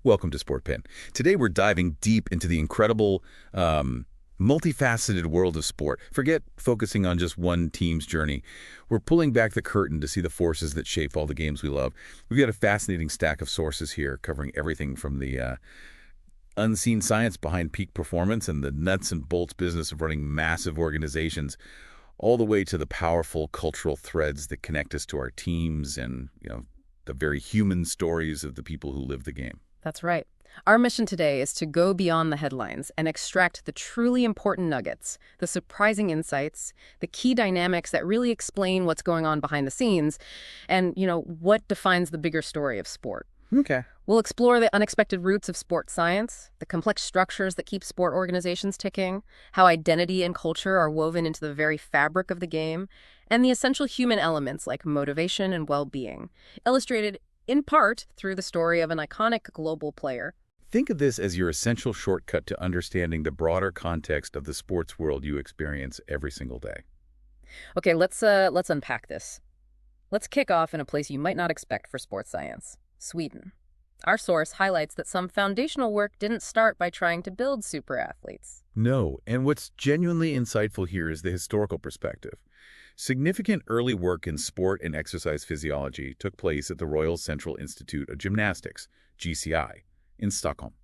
Welcome to Sportpen. Today we're diving deep into the incredible, multifaceted world of sport. Forget focusing on just one team's journey. We're pulling back the curtain to see the forces that shape all the games we love. We've got a fascinating stack of sources here covering everything from the unseen science behind peak performance and the nuts and bolts business of running massive organizations, all the way to the powerful cultural threads that connect us to our teams and, the very human stories of the people who live the game. That's right. Our mission today is to go beyond the headlines and extract the truly important nuggets, the surprising insights, the key dynamics that really explain what's going on behind the scenes, and, what defines the bigger story of sport. Okay. We'll explore the unexpected roots of sports science, the complex structures that keep sport organizations ticking, how identity and culture are woven into the very fabric of the game, and the essential human elements like motivation and well-being, illustrated in part through the story of an iconic global player. Think of this as your essential shortcut to understanding the broader context of the sports world you experience every single day. Okay, let's unpack this. Let's kick off in a place you might not expect for sports science, Sweden. Our source highlights that some foundational work didn't start by trying to build super athletes. No, and what's genuinely insightful here is the historical perspective. Significant early work in sport and exercise physiology took place at the Royal Central Institute of Gymnastics, GCI, in Stockholm.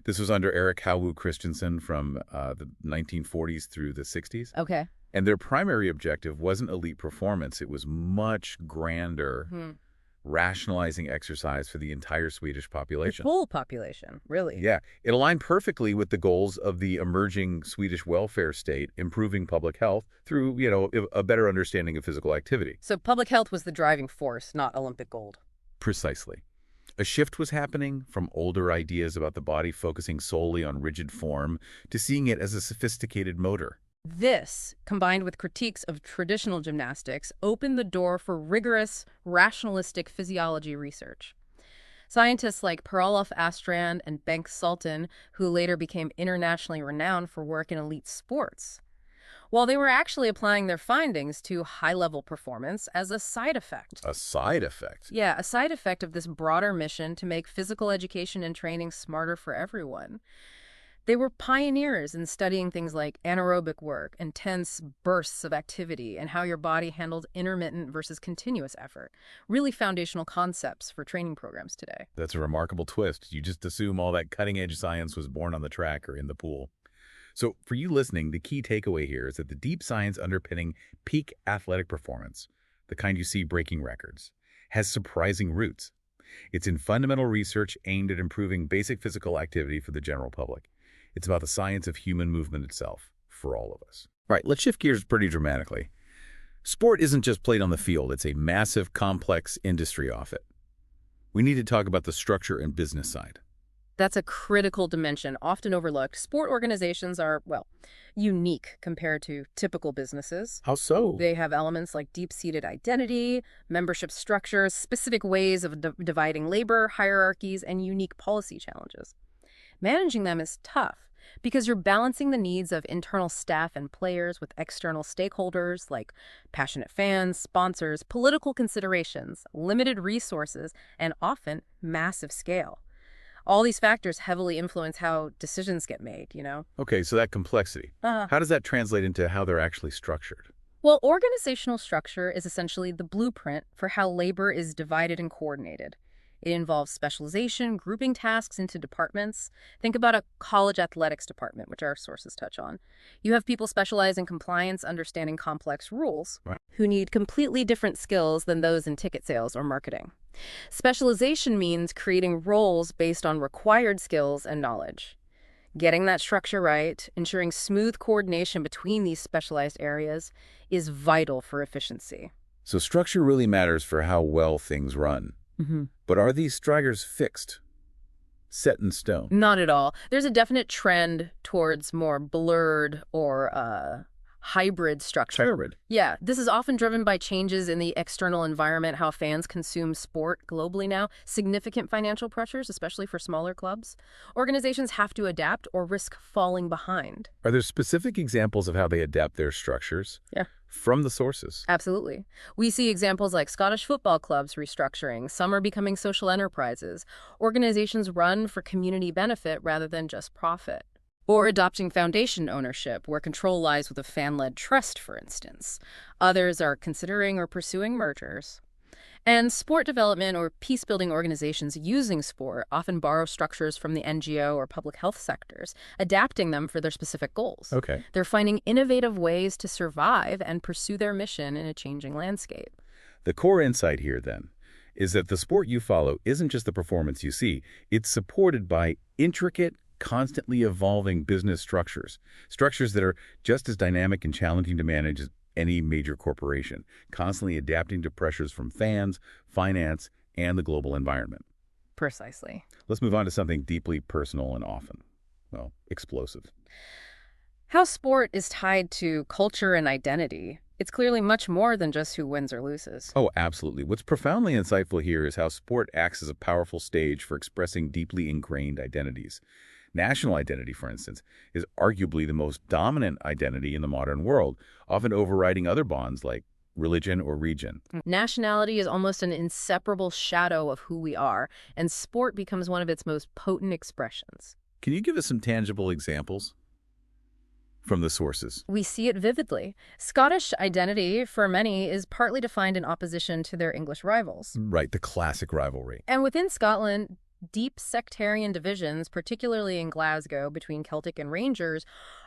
This was under Erik Hauwu Christensen from the 1940s through the 60s. Okay. And their primary objective wasn't elite performance. It was much grander, rationalizing exercise for the entire Swedish population. The whole population, really? Yeah. It aligned perfectly with the goals of the emerging Swedish welfare state, improving public health through, a better understanding of physical activity. So public health was the driving force, not Olympic gold. Precisely. A shift was happening from older ideas about the body focusing solely on rigid form to seeing it as a sophisticated motor. This, combined with critiques of traditional gymnastics, opened the door for rigorous, rationalistic physiology research. Scientists like Per-Olof Astrand and Bengt Salton, who later became internationally renowned for work in elite sports, while they were actually applying their findings to high-level performance as a side effect. A side effect? Yeah, a side effect of this broader mission to make physical education and training smarter for everyone. They were pioneers in studying things like anaerobic work, intense bursts of activity, and how your body handled intermittent versus continuous effort. Really foundational concepts for training programs today. That's a remarkable twist. You just assume all that cutting-edge science was born on the track or in the pool. So for you listening, the key takeaway here is that the deep science underpinning peak athletic performance, the kind you see breaking records, has surprising roots. It's in fundamental research aimed at improving basic physical activity for the general public. It's about the science of human movement itself, for all of us. All right, let's shift gears pretty dramatically. Sport isn't just played on the field. It's a massive, complex industry off it. We need to talk about the structure and business side. That's a critical dimension, often overlooked. Sport organizations are, unique compared to typical businesses. How so? They have elements like deep-seated identity, membership structures, specific ways of dividing labor, hierarchies, and unique policy challenges. Managing them is tough because you're balancing the needs of internal staff and players with external stakeholders like passionate fans, sponsors, political considerations, limited resources, and often massive scale. All these factors heavily influence how decisions get made, Okay, so that complexity. How does that translate into how they're actually structured? Well, organizational structure is essentially the blueprint for how labor is divided and coordinated. It involves specialization, grouping tasks into departments. Think about a college athletics department, which our sources touch on. You have people specialize in compliance, understanding complex rules, Right. who need completely different skills than those in ticket sales or marketing. Specialization means creating roles based on required skills and knowledge. Getting that structure right, ensuring smooth coordination between these specialized areas, is vital for efficiency. So structure really matters for how well things run. But are these stragglers fixed, set in stone? Not at all. There's a definite trend towards more blurred or hybrid structure. Hybrid. Yeah, this is often driven by changes in the external environment, how fans consume sport globally now, significant financial pressures, especially for smaller clubs. Organizations have to adapt or risk falling behind. Are there specific examples of how they adapt their structures? Yeah. From the sources? Absolutely. We see examples like Scottish football clubs restructuring, some are becoming social enterprises, organizations run for community benefit rather than just profit. Or adopting foundation ownership, where control lies with a fan-led trust, for instance. Others are considering or pursuing mergers. And sport development or peace-building organizations using sport often borrow structures from the NGO or public health sectors, adapting them for their specific goals. Okay. They're finding innovative ways to survive and pursue their mission in a changing landscape. The core insight here, then, is that the sport you follow isn't just the performance you see. It's supported by intricate, constantly evolving business structures that are just as dynamic and challenging to manage as any major corporation, constantly adapting to pressures from fans, finance, and the global environment. Precisely. Let's move on to something deeply personal and often, well, explosive. How sport is tied to culture and identity. It's clearly much more than just who wins or loses. Oh, absolutely. What's profoundly insightful here is how sport acts as a powerful stage for expressing deeply ingrained identities. National identity, for instance, is arguably the most dominant identity in the modern world, often overriding other bonds like religion or region. Nationality is almost an inseparable shadow of who we are, and sport becomes one of its most potent expressions. Can you give us some tangible examples from the sources? We see it vividly. Scottish identity, for many, is partly defined in opposition to their English rivals. Right, the classic rivalry. And within Scotland, deep sectarian divisions, particularly in Glasgow between Celtic and Rangers,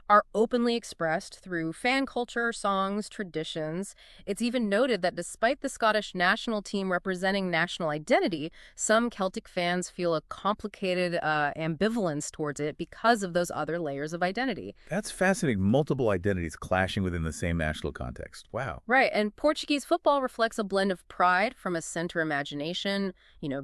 are openly expressed through fan culture, songs, traditions. It's even noted that despite the Scottish national team representing national identity, some Celtic fans feel a complicated ambivalence towards it because of those other layers of identity. That's fascinating. Multiple identities clashing within the same national context. Wow. Right, and Portuguese football reflects a blend of pride from a center imagination,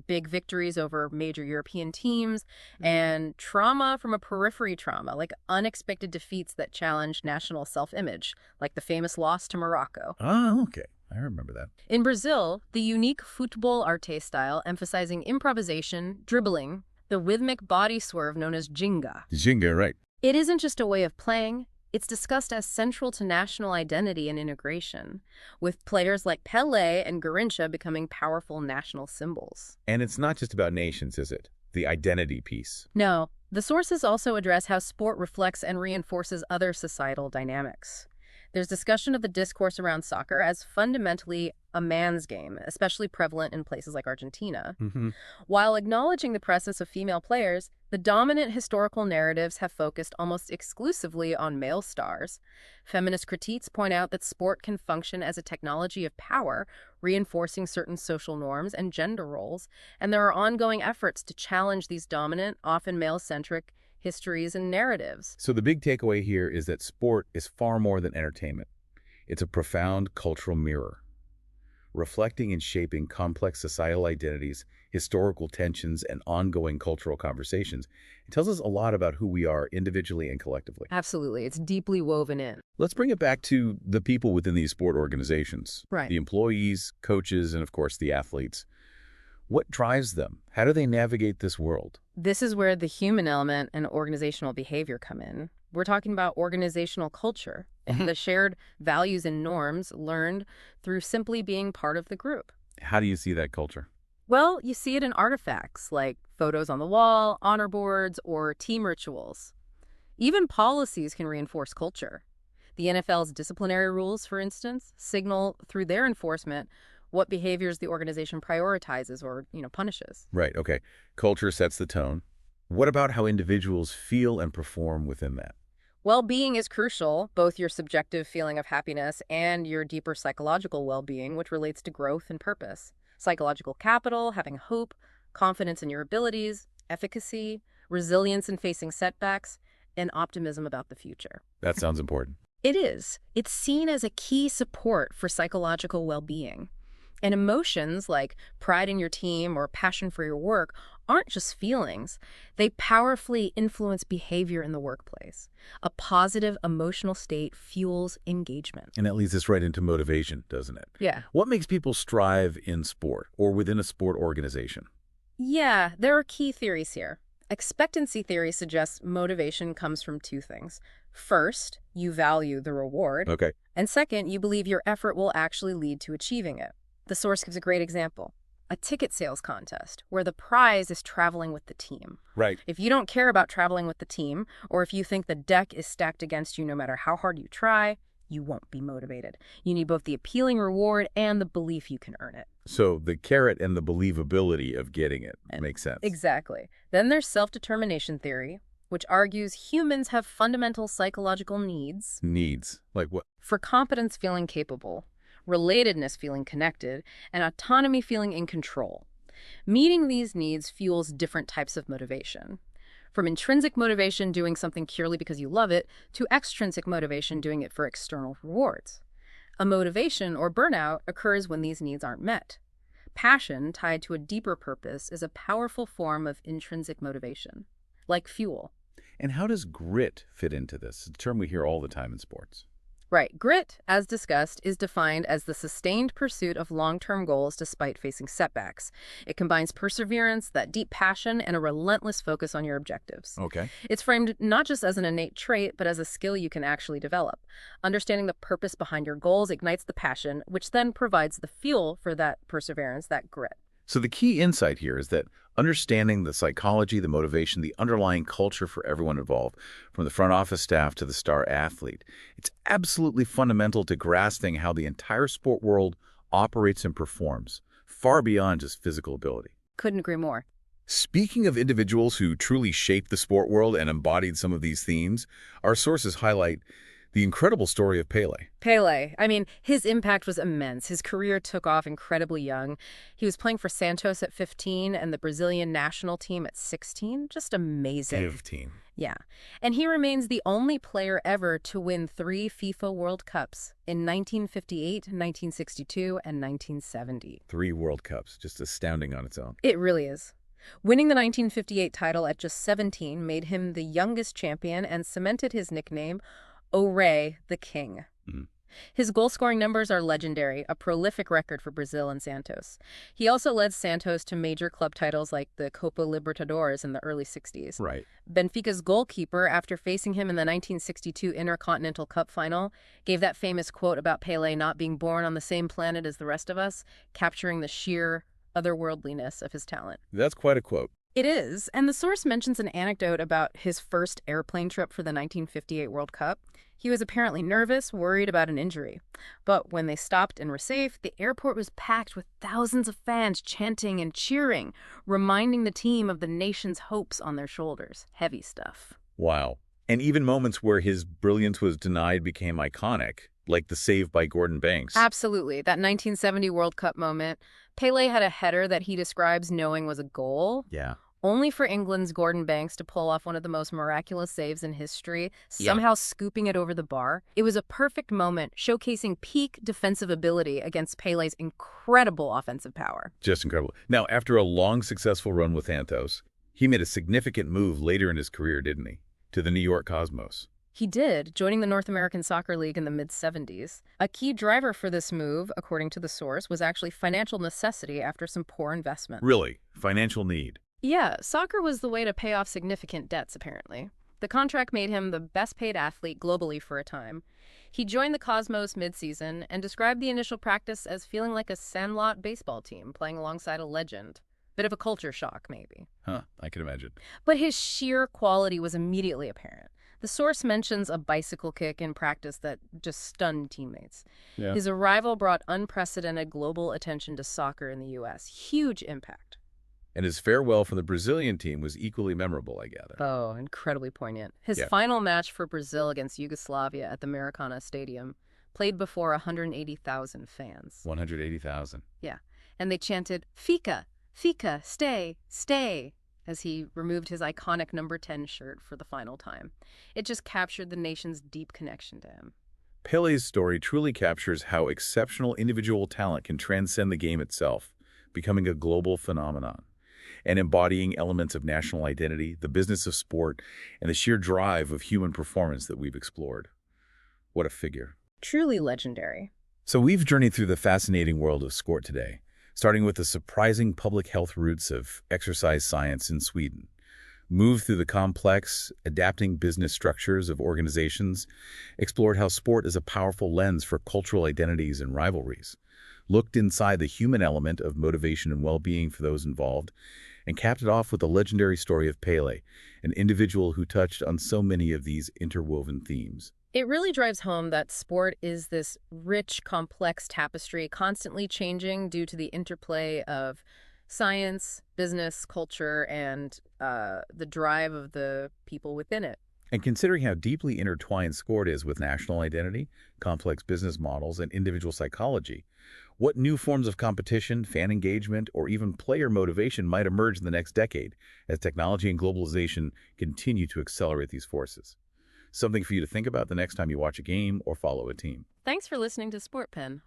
big victories over major European teams, and trauma from a periphery trauma, like unexpected defeats that challenge national self-image, like the famous loss to Morocco. Oh, okay. I remember that. In Brazil, the unique futebol arte style emphasizing improvisation, dribbling, the rhythmic body swerve known as ginga. Ginga, right. It isn't just a way of playing. It's discussed as central to national identity and integration, with players like Pelé and Garrincha becoming powerful national symbols. And it's not just about nations, is it? The identity piece. No. The sources also address how sport reflects and reinforces other societal dynamics. There's discussion of the discourse around soccer as fundamentally a man's game, especially prevalent in places like Argentina. While acknowledging the presence of female players, the dominant historical narratives have focused almost exclusively on male stars. Feminist critiques point out that sport can function as a technology of power, reinforcing certain social norms and gender roles, and there are ongoing efforts to challenge these dominant, often male-centric histories and narratives. So the big takeaway here is that sport is far more than entertainment. It's a profound cultural mirror, reflecting and shaping complex societal identities, historical tensions, and ongoing cultural conversations. It tells us a lot about who we are individually and collectively. Absolutely. It's deeply woven in. Let's bring it back to the people within these sport organizations. Right. The employees, coaches, and of course the athletes. What drives them? How do they navigate this world? This is where the human element and organizational behavior come in. We're talking about organizational culture, the shared values and norms learned through simply being part of the group. How do you see that culture? Well, you see it in artifacts like photos on the wall, honor boards, or team rituals. Even policies can reinforce culture. The NFL's disciplinary rules, for instance, signal through their enforcement what behaviors the organization prioritizes or, punishes. Right, okay. Culture sets the tone. What about how individuals feel and perform within that? Well-being is crucial, both your subjective feeling of happiness and your deeper psychological well-being, which relates to growth and purpose. Psychological capital, having hope, confidence in your abilities, efficacy, resilience in facing setbacks, and optimism about the future. That sounds important. It is. It's seen as a key support for psychological well-being. And emotions like pride in your team or passion for your work aren't just feelings. They powerfully influence behavior in the workplace. A positive emotional state fuels engagement. And that leads us right into motivation, doesn't it? Yeah. What makes people strive in sport or within a sport organization? Yeah, there are key theories here. Expectancy theory suggests motivation comes from two things. First, you value the reward. Okay. And second, you believe your effort will actually lead to achieving it. The source gives a great example. A ticket sales contest, where the prize is traveling with the team. Right. If you don't care about traveling with the team, or if you think the deck is stacked against you no matter how hard you try, you won't be motivated. You need both the appealing reward and the belief you can earn it. So the carrot and the believability of getting it makes sense. Exactly. Then there's self-determination theory, which argues humans have fundamental psychological needs. Needs. Like what? For competence feeling capable, relatedness feeling connected, and autonomy feeling in control. Meeting these needs fuels different types of motivation. From intrinsic motivation, doing something purely because you love it, to extrinsic motivation, doing it for external rewards. A motivation or burnout occurs when these needs aren't met. Passion, tied to a deeper purpose, is a powerful form of intrinsic motivation, like fuel. And how does grit fit into this? It's a term we hear all the time in sports. Right. Grit, as discussed, is defined as the sustained pursuit of long-term goals despite facing setbacks. It combines perseverance, that deep passion, and a relentless focus on your objectives. Okay. It's framed not just as an innate trait, but as a skill you can actually develop. Understanding the purpose behind your goals ignites the passion, which then provides the fuel for that perseverance, that grit. So the key insight here is that understanding the psychology, the motivation, the underlying culture for everyone involved, from the front office staff to the star athlete, it's absolutely fundamental to grasping how the entire sport world operates and performs, far beyond just physical ability. Couldn't agree more. Speaking of individuals who truly shaped the sport world and embodied some of these themes, our sources highlight the incredible story of Pele. Pele. I mean, his impact was immense. His career took off incredibly young. He was playing for Santos at 15 and the Brazilian national team at 16. Just amazing. 15. Yeah. And he remains the only player ever to win 3 FIFA World Cups in 1958, 1962, and 1970. 3 World Cups. Just astounding on its own. It really is. Winning the 1958 title at just 17 made him the youngest champion and cemented his nickname, Ore the King. His goal-scoring numbers are legendary, a prolific record for Brazil and Santos. He also led Santos to major club titles like the Copa Libertadores in the early 60s. Right. Benfica's goalkeeper, after facing him in the 1962 Intercontinental Cup final, gave that famous quote about Pele not being born on the same planet as the rest of us, capturing the sheer otherworldliness of his talent. That's quite a quote. It is, and the source mentions an anecdote about his first airplane trip for the 1958 World Cup. He was apparently nervous, worried about an injury. But when they stopped and were safe, the airport was packed with thousands of fans chanting and cheering, reminding the team of the nation's hopes on their shoulders. Heavy stuff. Wow. And even moments where his brilliance was denied became iconic, like the save by Gordon Banks. Absolutely. That 1970 World Cup moment. Pele had a header that he describes knowing was a goal. Yeah. Only for England's Gordon Banks to pull off one of the most miraculous saves in history, somehow scooping it over the bar. It was a perfect moment, showcasing peak defensive ability against Pele's incredible offensive power. Just incredible. Now, after a long, successful run with Santos, he made a significant move later in his career, didn't he? To the New York Cosmos. He did, joining the North American Soccer League in the mid-70s. A key driver for this move, according to the source, was actually financial necessity after some poor investment. Really? Financial need. Yeah, soccer was the way to pay off significant debts, apparently. The contract made him the best-paid athlete globally for a time. He joined the Cosmos mid-season and described the initial practice as feeling like a sandlot baseball team playing alongside a legend. Bit of a culture shock, maybe. Huh, I can imagine. But his sheer quality was immediately apparent. The source mentions a bicycle kick in practice that just stunned teammates. Yeah. His arrival brought unprecedented global attention to soccer in the U.S. Huge impact. And his farewell from the Brazilian team was equally memorable, I gather. Oh, incredibly poignant. His final match for Brazil against Yugoslavia at the Maracana Stadium played before 180,000 fans. 180,000. Yeah. And they chanted, "Fica, Fica, stay, stay," as he removed his iconic number 10 shirt for the final time. It just captured the nation's deep connection to him. Pele's story truly captures how exceptional individual talent can transcend the game itself, becoming a global phenomenon. and embodying elements of national identity, the business of sport, and the sheer drive of human performance that we've explored. What a figure. Truly legendary. So we've journeyed through the fascinating world of sport today, starting with the surprising public health roots of exercise science in Sweden, moved through the complex, adapting business structures of organizations, explored how sport is a powerful lens for cultural identities and rivalries, looked inside the human element of motivation and well-being for those involved, and capped it off with the legendary story of Pele, an individual who touched on so many of these interwoven themes. It really drives home that sport is this rich, complex tapestry, constantly changing due to the interplay of science, business, culture, and the drive of the people within it. And considering how deeply intertwined sport is with national identity, complex business models, and individual psychology, what new forms of competition, fan engagement, or even player motivation might emerge in the next decade as technology and globalization continue to accelerate these forces? Something for you to think about the next time you watch a game or follow a team. Thanks for listening to Sportpen.